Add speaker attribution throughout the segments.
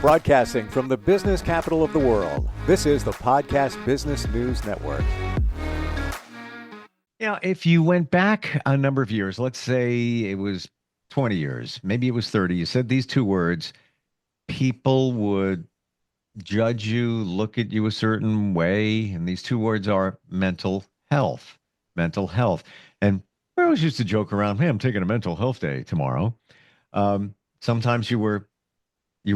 Speaker 1: Broadcasting from the business capital of the world, this is the Podcast Business News Network.
Speaker 2: If you went back a number of years, let's say it was 20 years, maybe it was 30, you said these two words, people would judge you, look at you a certain way. And these two words are mental health, mental health. And we always used to joke around, hey, I'm taking a mental health day tomorrow. Sometimes you were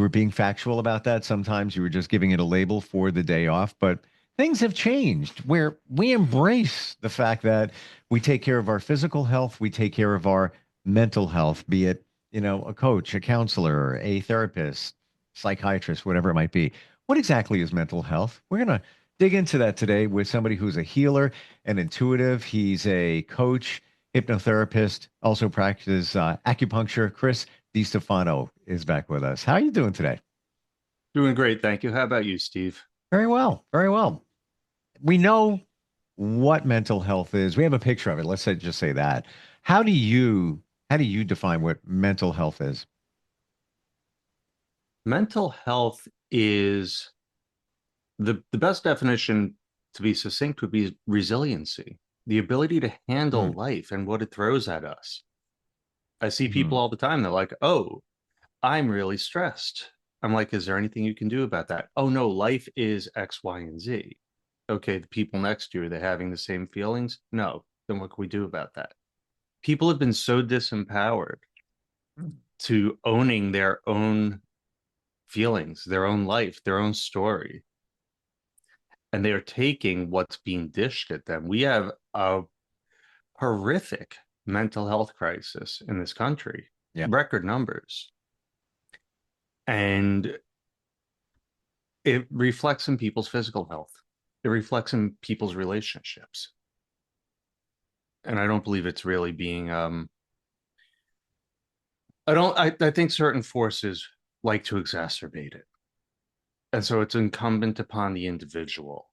Speaker 2: being factual about that. Sometimes you were just giving it a label for the day off. But things have changed where we embrace the fact that we take care of our physical health, we take care of our mental health, be it, a coach, a counselor, a therapist, psychiatrist, whatever it might be. What exactly is mental health? We're going to dig into that today with somebody who's a healer and intuitive. He's a coach, hypnotherapist, also practices acupuncture. Chris DiStefano is back with us. How are you doing today?
Speaker 3: Doing great, thank you. How about you, Steve?
Speaker 2: Very well, very well. We know what mental health is. We have a picture of it. Just say that. How do you define what mental health is?
Speaker 3: Mental health is the best definition, to be succinct, would be resiliency, the ability to handle life and what it throws at us. I see people all the time, they're like, oh, I'm really stressed. I'm like, is there anything you can do about that? Oh, no, life is X, Y, and Z. Okay, the people next to you, are they having the same feelings? No. Then what can we do about that? People have been so disempowered to owning their own feelings, their own life, their own story. And they are taking what's being dished at them. We have a horrific mental health crisis in this country, record numbers. And it reflects in people's physical health. It reflects in people's relationships. And I don't believe it's really being, I think certain forces like to exacerbate it. And so it's incumbent upon the individual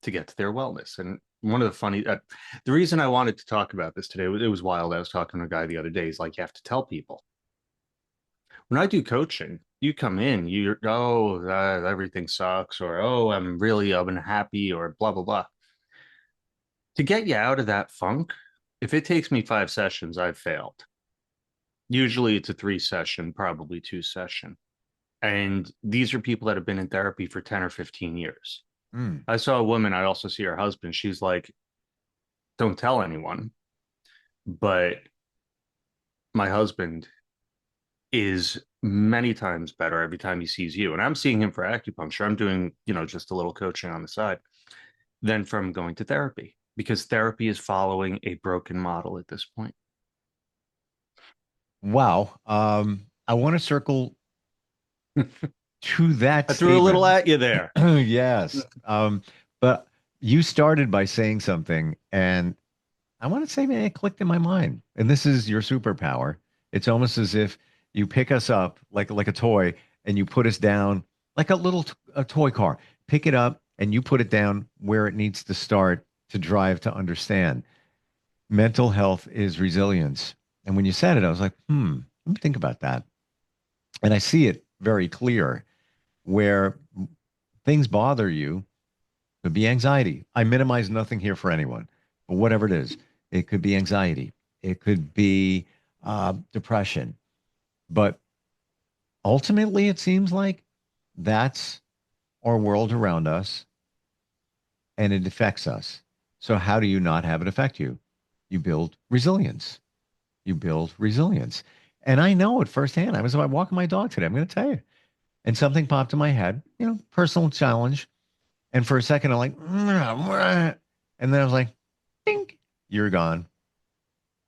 Speaker 3: to get to their wellness. And one of the reason I wanted to talk about this today, it was wild. I was talking to a guy the other day. He's like, you have to tell people. When I do coaching, you come in, everything sucks, or, oh, I'm really unhappy, or blah, blah, blah. To get you out of that funk, if it takes me 5 sessions, I've failed. Usually it's a 3-session, probably 2-session. And these are people that have been in therapy for 10 or 15 years. I saw a woman, I also see her husband. She's like, don't tell anyone. But my husband is many times better every time he sees you. And I'm seeing him for acupuncture. I'm doing, just a little coaching on the side, than from going to therapy, because therapy is following a broken model at this point.
Speaker 2: Wow. I want to circle to that
Speaker 3: I threw a little at you there.
Speaker 2: Yes. But you started by saying something, and I want to say, man, it clicked in my mind. And this is your superpower. It's almost as if you pick us up like a toy and you put us down like a toy car. Pick it up and you put it down where it needs to start to drive to understand. Mental health is resilience. And when you said it, I was like, let me think about that. And I see it very clear where things bother you. Could be anxiety. I minimize nothing here for anyone, but whatever it is, it could be anxiety. It could be depression. But ultimately, it seems like that's our world around us and it affects us. So how do you not have it affect you? You build resilience. You build resilience. And I know it firsthand. I was walking my dog today. I'm going to tell you. And something popped in my head, personal challenge. And for a second, I'm like, and then I was like, dink, you're gone.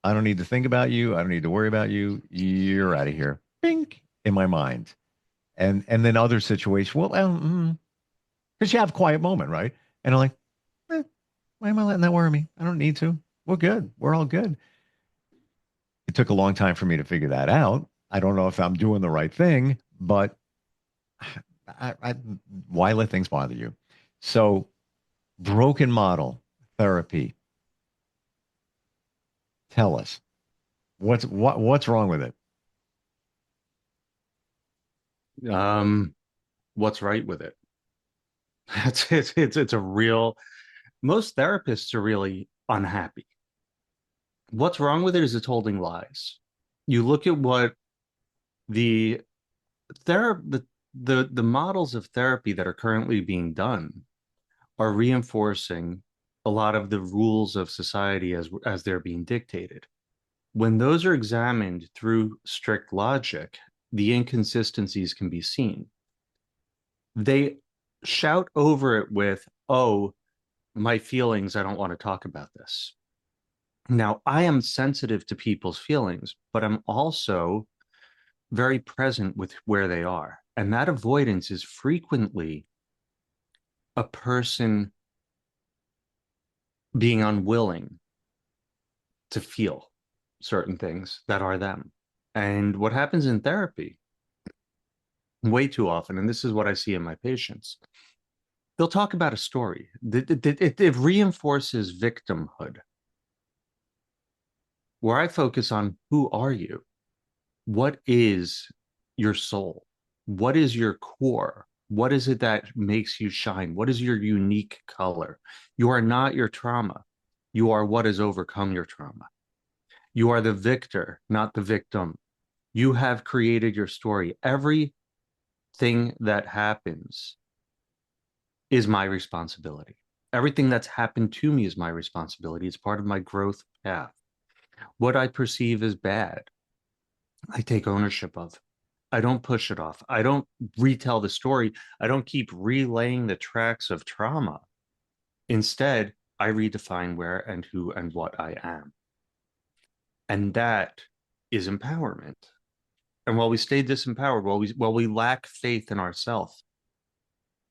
Speaker 2: I don't need to think about you. I don't need to worry about you. You're out of here. Bink in my mind. And then other situations, because you have a quiet moment, right? And I'm like, why am I letting that worry me? I don't need to. We're good. We're all good. It took a long time for me to figure that out. I don't know if I'm doing the right thing, but why let things bother you? So, broken model therapy. Tell us what's wrong with it.
Speaker 3: What's right with it? It's a real, most therapists are really unhappy. What's wrong with it is it's holding lies. You look at what the the models of therapy that are currently being done are reinforcing a lot of the rules of society as they're being dictated. When those are examined through strict logic, the inconsistencies can be seen. They shout over it with, "Oh, my feelings, I don't want to talk about this." Now, I am sensitive to people's feelings, but I'm also very present with where they are. And that avoidance is frequently a person being unwilling to feel certain things that are them. And what happens in therapy way too often, and this is what I see in my patients, they'll talk about a story. It reinforces victimhood, where I focus on who are you? What is your soul? What is your core? What is it that makes you shine? What is your unique color? You are not your trauma. You are what has overcome your trauma. You are the victor, not the victim. You have created your story. Everything that happens is my responsibility. Everything that's happened to me is my responsibility. It's part of my growth path. What I perceive as bad, I take ownership of. I don't push it off. I don't retell the story. I don't keep relaying the tracks of trauma. Instead, I redefine where and who and what I am. And that is empowerment. And while we stay disempowered, while we lack faith in ourselves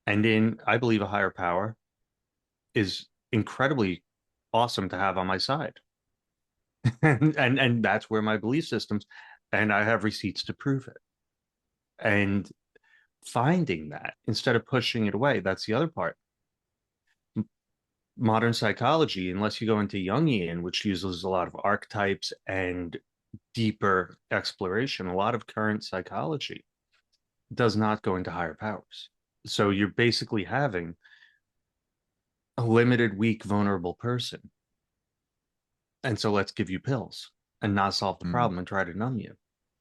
Speaker 3: and in, I believe, a higher power is incredibly awesome to have on my side. And that's where my belief systems, and I have receipts to prove it. And finding that instead of pushing it away, that's the other part. Modern psychology, unless you go into Jungian, which uses a lot of archetypes and deeper exploration, a lot of current psychology does not go into higher powers. So you're basically having a limited, weak, vulnerable person. And so let's give you pills and not solve the
Speaker 2: Mm.
Speaker 3: problem and try to numb you.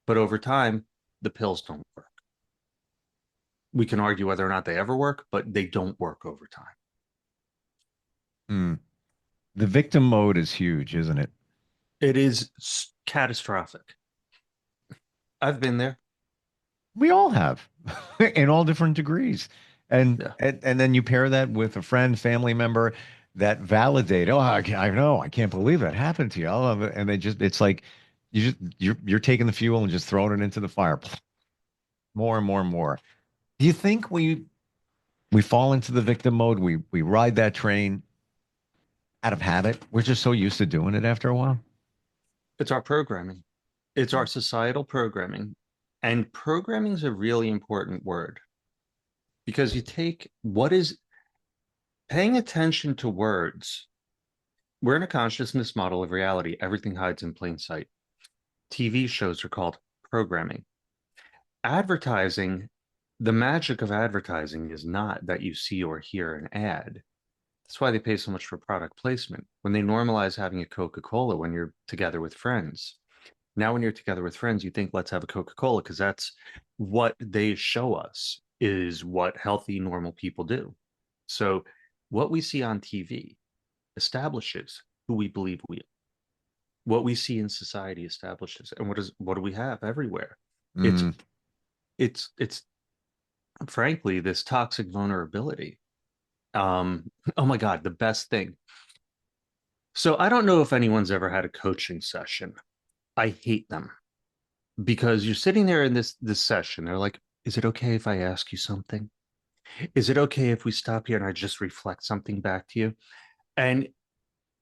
Speaker 3: But over time, the pills don't work. We can argue whether or not they ever work, but they don't work over time.
Speaker 2: Mm. The victim mode is huge, isn't it?
Speaker 3: It is catastrophic. I've been there.
Speaker 2: We all have in all different degrees.
Speaker 3: Yeah.
Speaker 2: And then you pair that with a friend, family member that validate, oh, I know, I can't believe that happened to you. Oh, and they just it's like you're taking the fuel and just throwing it into the fire more and more and more. Do you think we fall into the victim mode? We ride that train out of habit. We're just so used to doing it after a while.
Speaker 3: It's our programming. It's our societal programming. And programming is a really important word because you take what is paying attention to words. We're in a consciousness model of reality. Everything hides in plain sight. TV shows are called programming. Advertising, the magic of advertising is not that you see or hear an ad. That's why they pay so much for product placement. When they normalize having a Coca-Cola when you're together with friends. Now, when you're together with friends, you think, let's have a Coca-Cola because that's what they show us is what healthy, normal people do. So, what we see on TV establishes who we believe we are. What we see in society establishes, and what do we have everywhere? It's
Speaker 2: Mm,
Speaker 3: it's frankly this toxic vulnerability. Oh my God, the best thing. So I don't know if anyone's ever had a coaching session. I hate them because you're sitting there in this session. They're like, "Is it okay if I ask you something? Is it okay if we stop here and I just reflect something back to you?" And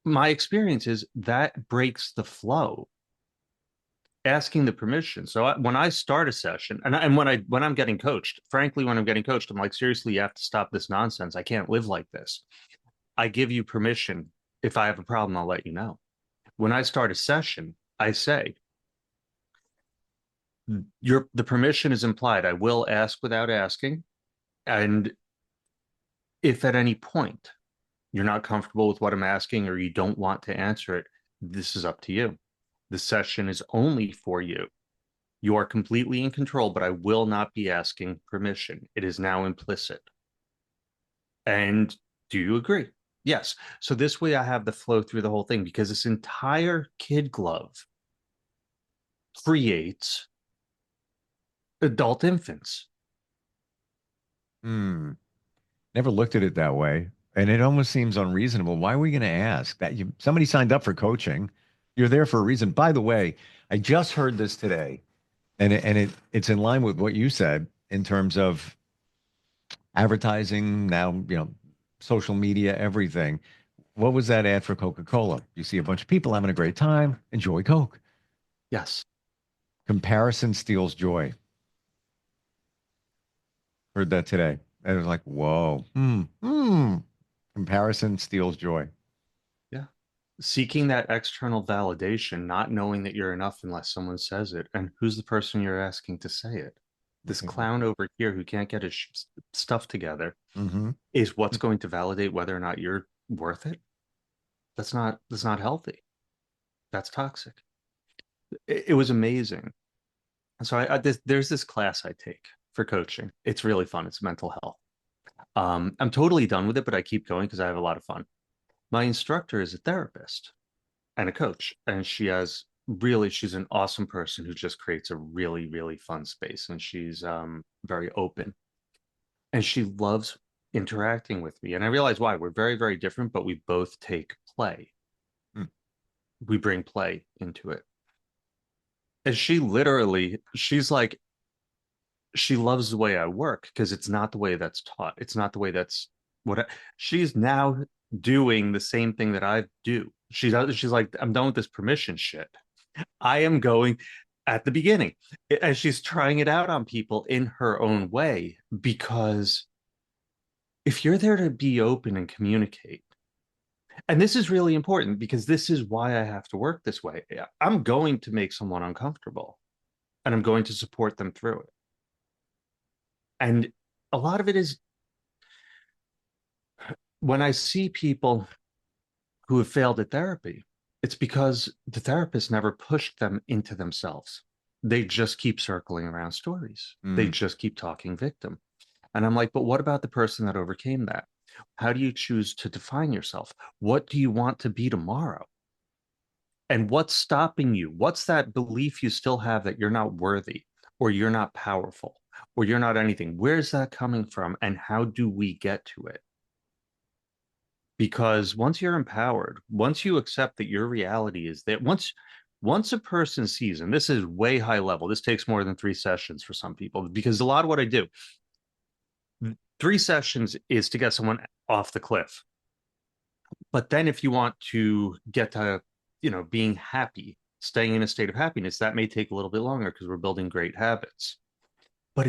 Speaker 3: my experience is that breaks the flow. Asking the permission. So when I start a session, and when I'm getting coached, frankly, when I'm getting coached, I'm like, seriously, you have to stop this nonsense. I can't live like this. I give you permission. If I have a problem, I'll let you know. When I start a session, I say, the permission is implied. I will ask without asking. And if at any point you're not comfortable with what I'm asking or you don't want to answer it, this is up to you. The session is only for you. You are completely in control, but I will not be asking permission. It is now implicit. And do you agree? Yes. So this way I have the flow through the whole thing, because this entire kid glove creates adult infants.
Speaker 2: Never looked at it that way. And it almost seems unreasonable. Why are we going to ask that? Somebody signed up for coaching. You're there for a reason. By the way, I just heard this today, and it's in line with what you said in terms of advertising now, social media, everything. What was that ad for Coca-Cola? You see a bunch of people having a great time. Enjoy Coke.
Speaker 3: Yes.
Speaker 2: Comparison steals joy. Heard that today. And it was like, whoa. Comparison steals joy.
Speaker 3: Yeah. Seeking that external validation, not knowing that you're enough unless someone says it. And who's the person you're asking to say it? This clown over here who can't get his stuff together is what's going to validate whether or not you're worth it. That's not healthy. That's toxic. It was amazing. So there's this class I take for coaching. It's really fun. It's mental health. I'm totally done with it, but I keep going because I have a lot of fun. My instructor is a therapist and a coach, and she's an awesome person who just creates a really, really fun space. And she's very open, and she loves interacting with me. And I realize why. We're very, very different, but we both take play. We bring play into it. And she's like, she loves the way I work because it's not the way that's taught. It's not the way she's now doing the same thing that I do. She's like, I'm done with this permission shit. I am going at the beginning as she's trying it out on people in her own way, because if you're there to be open and communicate, and this is really important because this is why I have to work this way. I'm going to make someone uncomfortable, and I'm going to support them through it. And a lot of it is when I see people who have failed at therapy, it's because the therapist never pushed them into themselves. They just keep circling around stories. They just keep talking victim. And I'm like, but what about the person that overcame that? How do you choose to define yourself? What do you want to be tomorrow? And what's stopping you? What's that belief you still have that you're not worthy, or you're not powerful, or you're not anything? Where's that coming from? And how do we get to it? Because once you're empowered, once you accept that your reality is there, once a person sees, and this is way high level, this takes more than 3 sessions for some people, because a lot of what I do, 3 sessions is to get someone off the cliff. But then if you want to get to, being happy, staying in a state of happiness, that may take a little bit longer because we're building great habits. But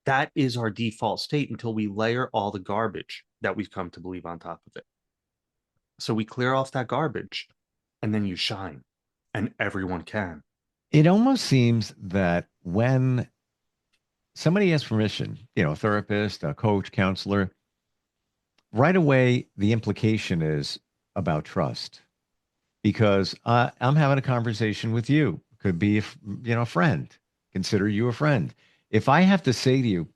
Speaker 3: that is our default state until we layer all the garbage that we've come to believe on top of it. So we clear off that garbage, and then you shine, and everyone can.
Speaker 2: It almost seems that when somebody has permission, a therapist, a coach, counselor, right away, the implication is about trust, because I'm having a conversation with you. Could be, a friend. Consider you a friend. If I have to say to you,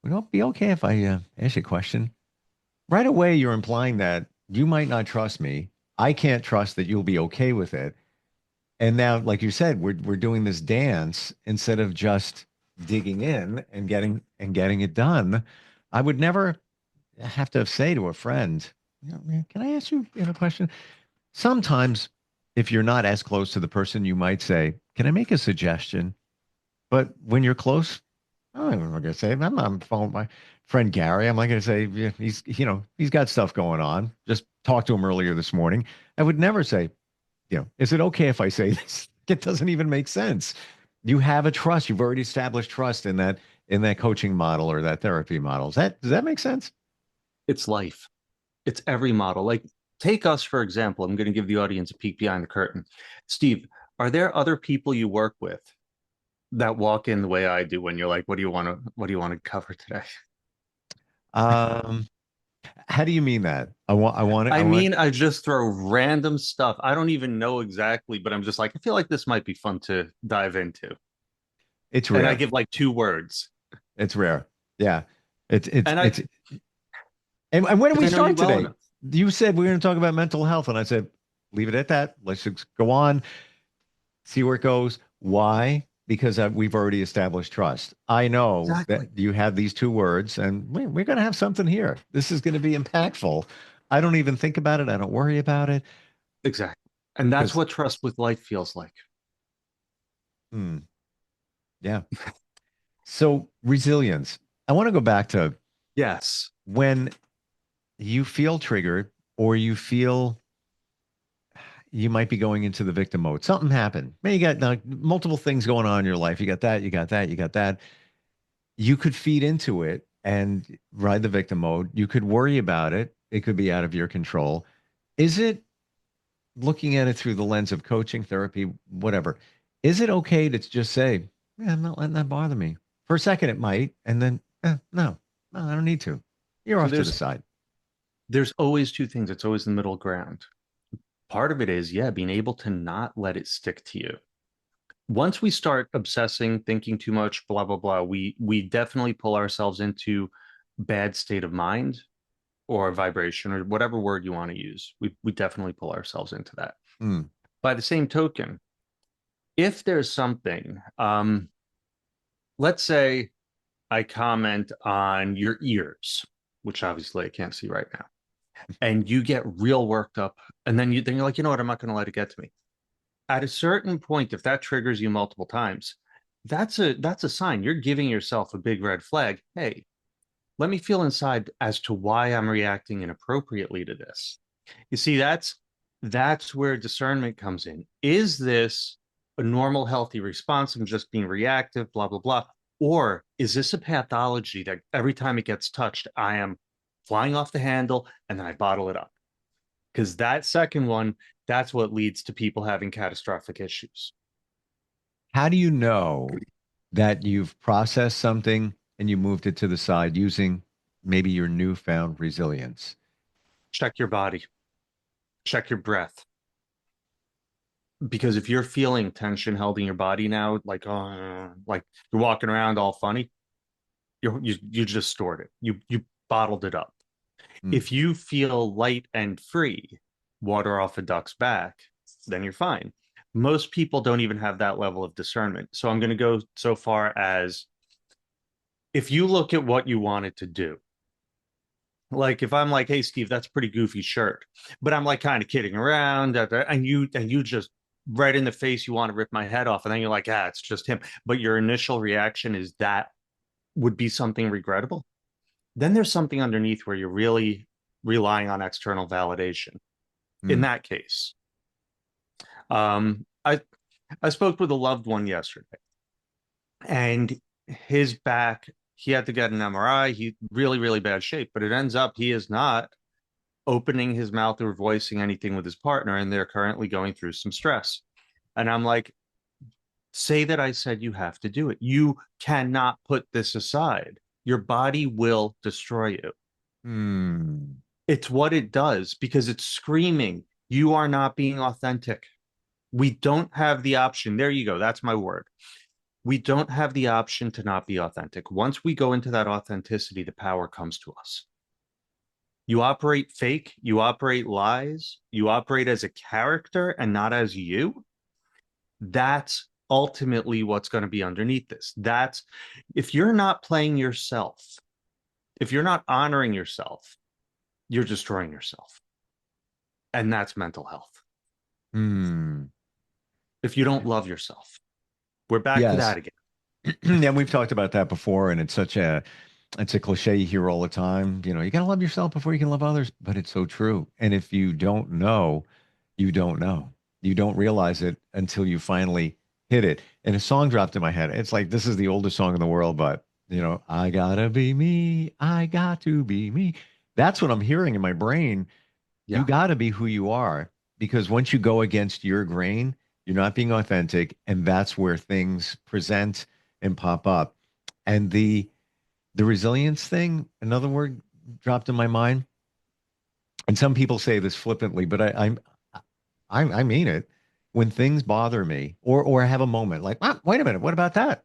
Speaker 2: would it be okay if I ask you a question? Right away, you're implying that you might not trust me. I can't trust that you'll be okay with it. And now, like you said, we're doing this dance instead of just digging in and getting it done. I would never have to say to a friend, can I ask you a question? Sometimes, if you're not as close to the person, you might say, can I make a suggestion? But when you're close, I'm not going to say, I'm following my friend Gary. I'm not going to say, yeah, he's got stuff going on. Just talked to him earlier this morning. I would never say, is it okay if I say this? It doesn't even make sense. You have a trust. You've already established trust in that coaching model or that therapy model. Does that make sense?
Speaker 3: It's life. It's every model. Like, take us, for example. I'm going to give the audience a peek behind the curtain. Steve, are there other people you work with that walk in the way I do when you're like, what do you want to cover today?
Speaker 2: Um, how do you mean that? I
Speaker 3: I
Speaker 2: want,
Speaker 3: mean, I just throw random stuff. I don't even know exactly, but I'm just like, I feel like this might be fun to dive into.
Speaker 2: it's
Speaker 3: And I
Speaker 2: rare.
Speaker 3: give like two words.
Speaker 2: It's rare. Yeah. It's, it's,
Speaker 3: And I,
Speaker 2: it's, and when did
Speaker 3: because
Speaker 2: we
Speaker 3: I know you
Speaker 2: start
Speaker 3: well
Speaker 2: today?
Speaker 3: enough.
Speaker 2: You said we are going to talk about mental health, and I said, leave it at that. Let's just go on, see where it goes. Why? Because we've already established trust. I know that
Speaker 3: Exactly.
Speaker 2: you have these two words, and we're going to have something here. This is going to be impactful. I don't even think about it. I don't worry about it
Speaker 3: Exactly. And that's
Speaker 2: because,
Speaker 3: what trust with life feels like.
Speaker 2: hmm, yeah. So resilience. I want to go back to
Speaker 3: Yes.
Speaker 2: when you feel triggered or you feel you might be going into the victim mode. Something happened. Maybe you got multiple things going on in your life. You got that, you got that, you got that. You could feed into it and ride the victim mode. You could worry about it. It could be out of your control. Is it looking at it through the lens of coaching, therapy, whatever? Is it okay to just say, yeah, I'm not letting that bother me? For a second, it might. And then, no, I don't need to. You're
Speaker 3: So
Speaker 2: off to the side.
Speaker 3: there's always two things. It's always the middle ground. Part of it is, yeah, being able to not let it stick to you. Once we start obsessing, thinking too much, blah, blah, blah, we definitely pull ourselves into bad state of mind or vibration or whatever word you want to use. We definitely pull ourselves into that.
Speaker 2: Hmm.
Speaker 3: By the same token, if there's something, let's say I comment on your ears, which obviously I can't see right now, and you get real worked up, and then you're like, you know what, I'm not going to let it get to me. At a certain point, if that triggers you multiple times, that's a sign. You're giving yourself a big red flag. Hey, let me feel inside as to why I'm reacting inappropriately to this. You see, that's where discernment comes in. Is this a normal, healthy response? I'm just being reactive, blah, blah, blah. Or is this a pathology that every time it gets touched, I am flying off the handle and then I bottle it up? Because that second one, that's what leads to people having catastrophic issues.
Speaker 2: How do you know that you've processed something and you moved it to the side using maybe your newfound resilience?
Speaker 3: Check your body, check your breath. Because if you're feeling tension held in your body now, like you're walking around all funny, you just stored it. You bottled it up.
Speaker 2: Hmm.
Speaker 3: If you feel light and free, water off a duck's back, then you're fine. Most people don't even have that level of discernment. So I'm going to go so far as if you look at what you wanted to do, like if I'm like, hey Steve, that's a pretty goofy shirt, but I'm like kind of kidding around, and you just right in the face, you want to rip my head off, and then you're like, it's just him. But your initial reaction is that would be something regrettable. Then there's something underneath where you're really relying on external validation. In
Speaker 2: Hmm.
Speaker 3: that case, I spoke with a loved one yesterday, and his back, he had to get an MRI. He really, really bad shape, but it ends up he is not opening his mouth or voicing anything with his partner, and they're currently going through some stress. And I'm like, say that I said you have to do it. You cannot put this aside. Your body will destroy you.
Speaker 2: Hmm.
Speaker 3: It's what it does because it's screaming, you are not being authentic. We don't have the option. There you go. That's my word. We don't have the option to not be authentic. Once we go into that authenticity, the power comes to us. You operate fake, you operate lies, you operate as a character and not as you. That's ultimately what's going to be underneath this. That's if you're not playing yourself, if you're not honoring yourself, you're destroying yourself. And that's mental health.
Speaker 2: Hmm.
Speaker 3: If you don't love yourself, we're back to
Speaker 2: Yes.
Speaker 3: that again.
Speaker 2: Yeah, we've talked about that before, and it's a cliche you hear all the time. You gotta love yourself before you can love others, but it's so true. And if you don't know, you don't know. You don't realize it until you finally hit it. And a song dropped in my head. It's like this is the oldest song in the world, but I gotta be me. I got to be me. That's what I'm hearing in my brain. You
Speaker 3: Yeah.
Speaker 2: gotta be who you are because once you go against your grain, You're not being authentic, and that's where things present and pop up. And the resilience thing, another word dropped in my mind. And some people say this flippantly, but I mean it. When things bother me, or I have a moment like, ah, wait a minute, what about that?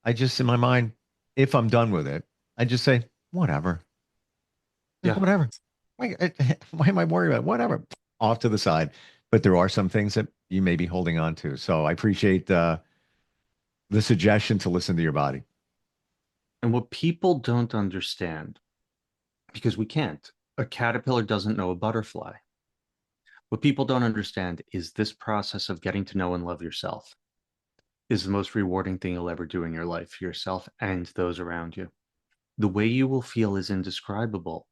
Speaker 2: I just in my mind, if I'm done with it, I just say, whatever. Just
Speaker 3: Yeah.
Speaker 2: whatever. Why, why am I worried about it? Whatever? Off to the side. But there are some things that you may be holding on to. So I appreciate the suggestion to listen to your body.
Speaker 3: And what people don't understand, because we can't, a caterpillar doesn't know a butterfly. What people don't understand is this process of getting to know and love yourself is the most rewarding thing you'll ever do in your life for yourself and those around you. The way you will feel is indescribable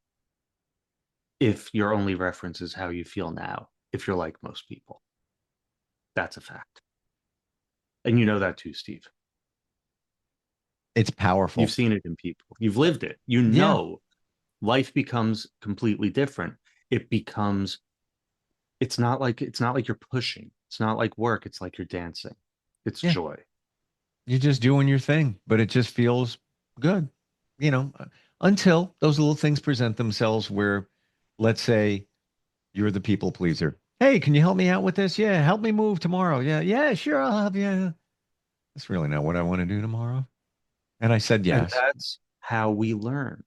Speaker 3: if your only reference is how you feel now, if you're like most people. That's a fact. And you know that too, Steve.
Speaker 2: It's
Speaker 3: You've
Speaker 2: powerful.
Speaker 3: seen it in people. You've lived it. You
Speaker 2: Yeah.
Speaker 3: know life becomes completely different. It becomes it's not like you're pushing. It's not like work. It's like you're dancing. It's
Speaker 2: Yeah.
Speaker 3: joy.
Speaker 2: You're just doing your thing, but it just feels good, you know, until those little things present themselves where, let's say, you're the people pleaser. Hey, can you help me out with this? Yeah, help me move tomorrow. Yeah, yeah, sure, I'll help you. That's really not what I want to do tomorrow. And I said
Speaker 3: And
Speaker 2: yes.
Speaker 3: that's how we learn.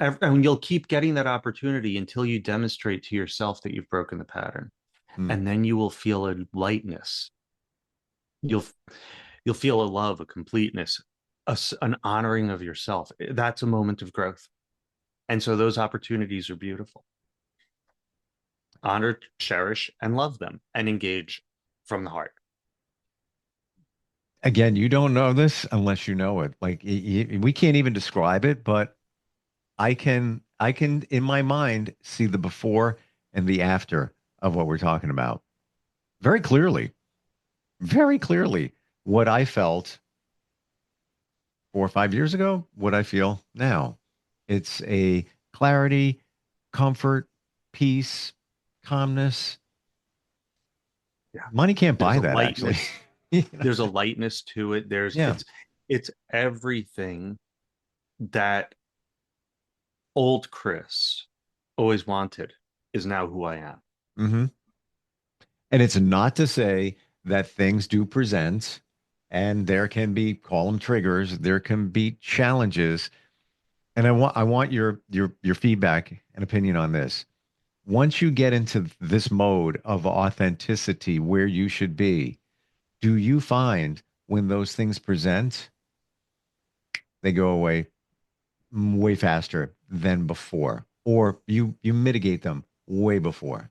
Speaker 3: And you'll keep getting that opportunity until you demonstrate to yourself that you've broken the pattern.
Speaker 2: Mm.
Speaker 3: And then you will feel a lightness. You'll you'll feel a love, a completeness, an honoring of yourself. That's a moment of growth. And so those opportunities are beautiful. Honor, cherish, and love them and engage from the heart.
Speaker 2: Again, you don't know this unless you know it. Like we can't even describe it, but I can in my mind see the before and the after of what we're talking about very clearly. Very clearly what I felt 4 or 5 years ago, what I feel now. It's a clarity, comfort, peace, calmness.
Speaker 3: Yeah.
Speaker 2: Money can't
Speaker 3: There's
Speaker 2: buy
Speaker 3: a
Speaker 2: that, actually.
Speaker 3: lightness.
Speaker 2: You know?
Speaker 3: There's a lightness to it.
Speaker 2: Yeah.
Speaker 3: It's everything that old Chris always wanted is now who I am.
Speaker 2: Hmm. And it's not to say that things do present and there can be, call them triggers, there can be challenges. And I want your feedback and opinion on this. Once you get into this mode of authenticity where you should be, do you find when those things present, they go away way faster than before, or you mitigate them way before?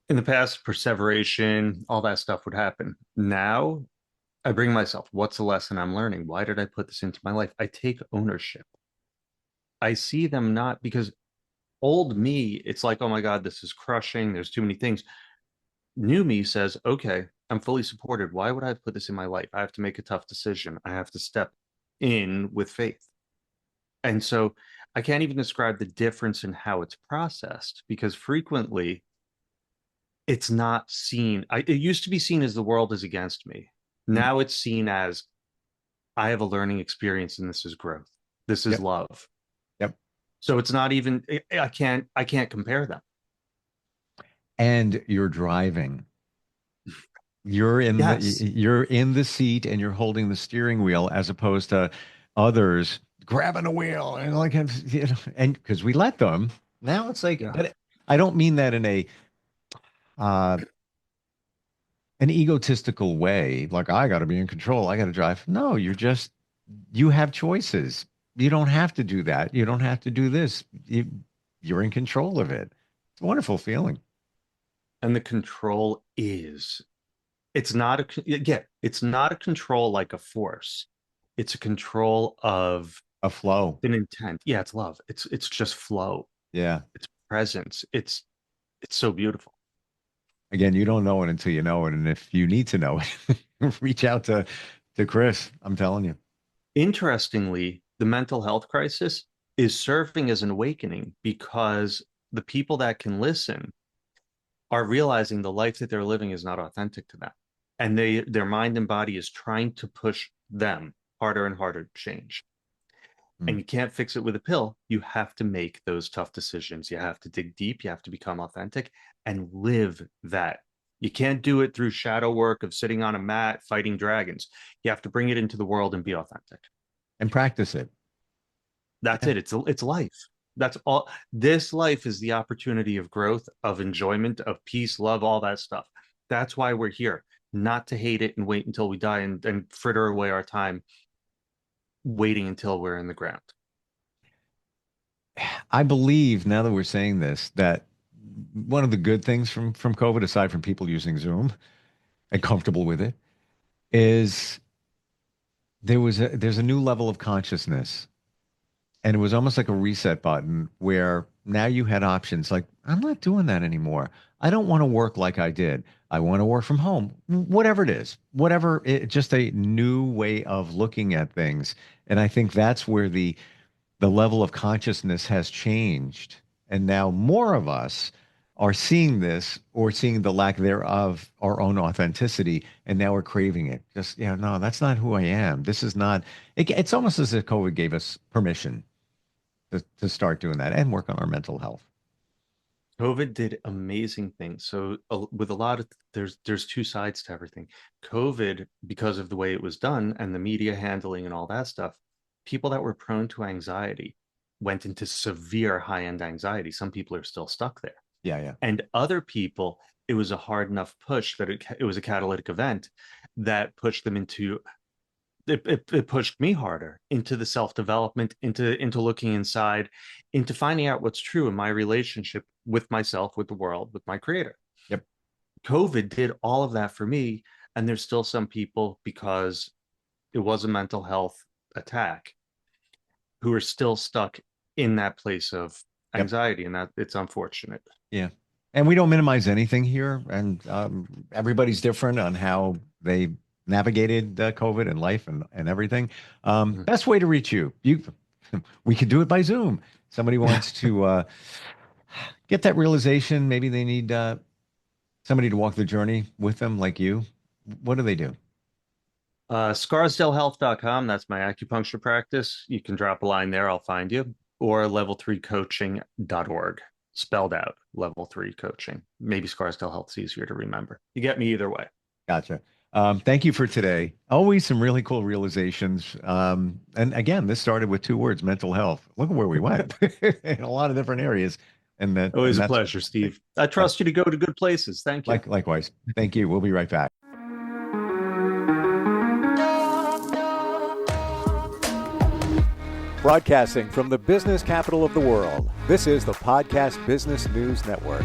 Speaker 3: In the past, perseveration, all that stuff would happen. Now, I bring myself, what's the lesson I'm learning? Why did I put this into my life? I take ownership. I see them not because old me, it's like, oh my God, this is crushing. There's too many things. New me says, okay, I'm fully supported. Why would I put this in my life? I have to make a tough decision. I have to step in with faith. And so I can't even describe the difference in how it's processed because frequently it's not seen. It used to be seen as the world is against me.
Speaker 2: Mm.
Speaker 3: Now it's seen as I have a learning experience and this is growth. This is
Speaker 2: Yep.
Speaker 3: love.
Speaker 2: Yep.
Speaker 3: So it's not even I can't compare them.
Speaker 2: And you're driving.
Speaker 3: Yes.
Speaker 2: You're in the seat and you're holding the steering wheel as opposed to others grabbing a wheel and like you know, and because we let them. Now it's like,
Speaker 3: Yeah.
Speaker 2: but I don't mean that in a uh an egotistical way, like I got to be in control, I got to drive. No, you have choices. You don't have to do that. You don't have to do this. You're in control of it. It's a wonderful feeling.
Speaker 3: And the control is it's not it's not a control like a force. It's a control of
Speaker 2: A flow.
Speaker 3: an intent. Yeah, it's love. It's just flow.
Speaker 2: Yeah.
Speaker 3: It's presence. It's so beautiful.
Speaker 2: Again, you don't know it until you know it. And if you need to know it, reach out to Chris. I'm telling you.
Speaker 3: Interestingly, the mental health crisis is serving as an awakening because the people that can listen are realizing the life that they're living is not authentic to them. And their mind and body is trying to push them harder and harder to change. And you can't fix it with a pill. You have to make those tough decisions. You have to dig deep. You have to become authentic and live that. You can't do it through shadow work of sitting on a mat fighting dragons. You have to bring it into the world and be authentic.
Speaker 2: And practice it.
Speaker 3: That's it. It's life. That's all. This life is the opportunity of growth, of enjoyment, of peace, love, all that stuff. That's why we're here, not to hate it and wait until we die and fritter away our time waiting until we're in the ground.
Speaker 2: I believe, now that we're saying this, that one of the good things from COVID, aside from people using Zoom and comfortable with it, is there's a new level of consciousness. And it was almost like a reset button where now you had options like, I'm not doing that anymore. I don't want to work like I did. I want to work from home, whatever it is, just a new way of looking at things. And I think that's where the level of consciousness has changed. And now more of us are seeing this or seeing the lack thereof, our own authenticity. And now we're craving it. Just, no, that's not who I am. This is not, it's almost as if COVID gave us permission to start doing that and work on our mental health.
Speaker 3: COVID did amazing things. So with a lot of there's two sides to everything. COVID, because of the way it was done and the media handling and all that stuff, people that were prone to anxiety went into severe high-end anxiety. Some people are still stuck there.
Speaker 2: Yeah.
Speaker 3: And other people, it was a hard enough push that it was a catalytic event that pushed them into it pushed me harder into the self-development, into looking inside, into finding out what's true in my relationship with myself, with the world, with my creator.
Speaker 2: Yep.
Speaker 3: COVID did all of that for me. And there's still some people, because it was a mental health attack, who are still stuck in that place of anxiety. And that it's unfortunate.
Speaker 2: Yeah. And we don't minimize anything here. And everybody's different on how they navigated COVID and life and everything. Best way to reach you. We could do it by Zoom. Somebody wants to get that realization. Maybe they need somebody to walk the journey with them, like you. What do they do?
Speaker 3: Scarsdalehealth.com. That's my acupuncture practice. You can drop a line there. I'll find you. Or level3coaching.org. Spelled out, level 3 coaching. Maybe Scarsdale Health's easier to remember. You get me either way.
Speaker 2: Gotcha. Thank you for today. Always some really cool realizations. And again, this started with 2 words, mental health. Look at where we went in a lot of different areas. And
Speaker 3: Always a pleasure, Steve. I trust you to go to good places. Thank you.
Speaker 2: Likewise. Thank you. We'll be right back.
Speaker 1: Broadcasting from the business capital of the world, this is the Podcast Business News Network.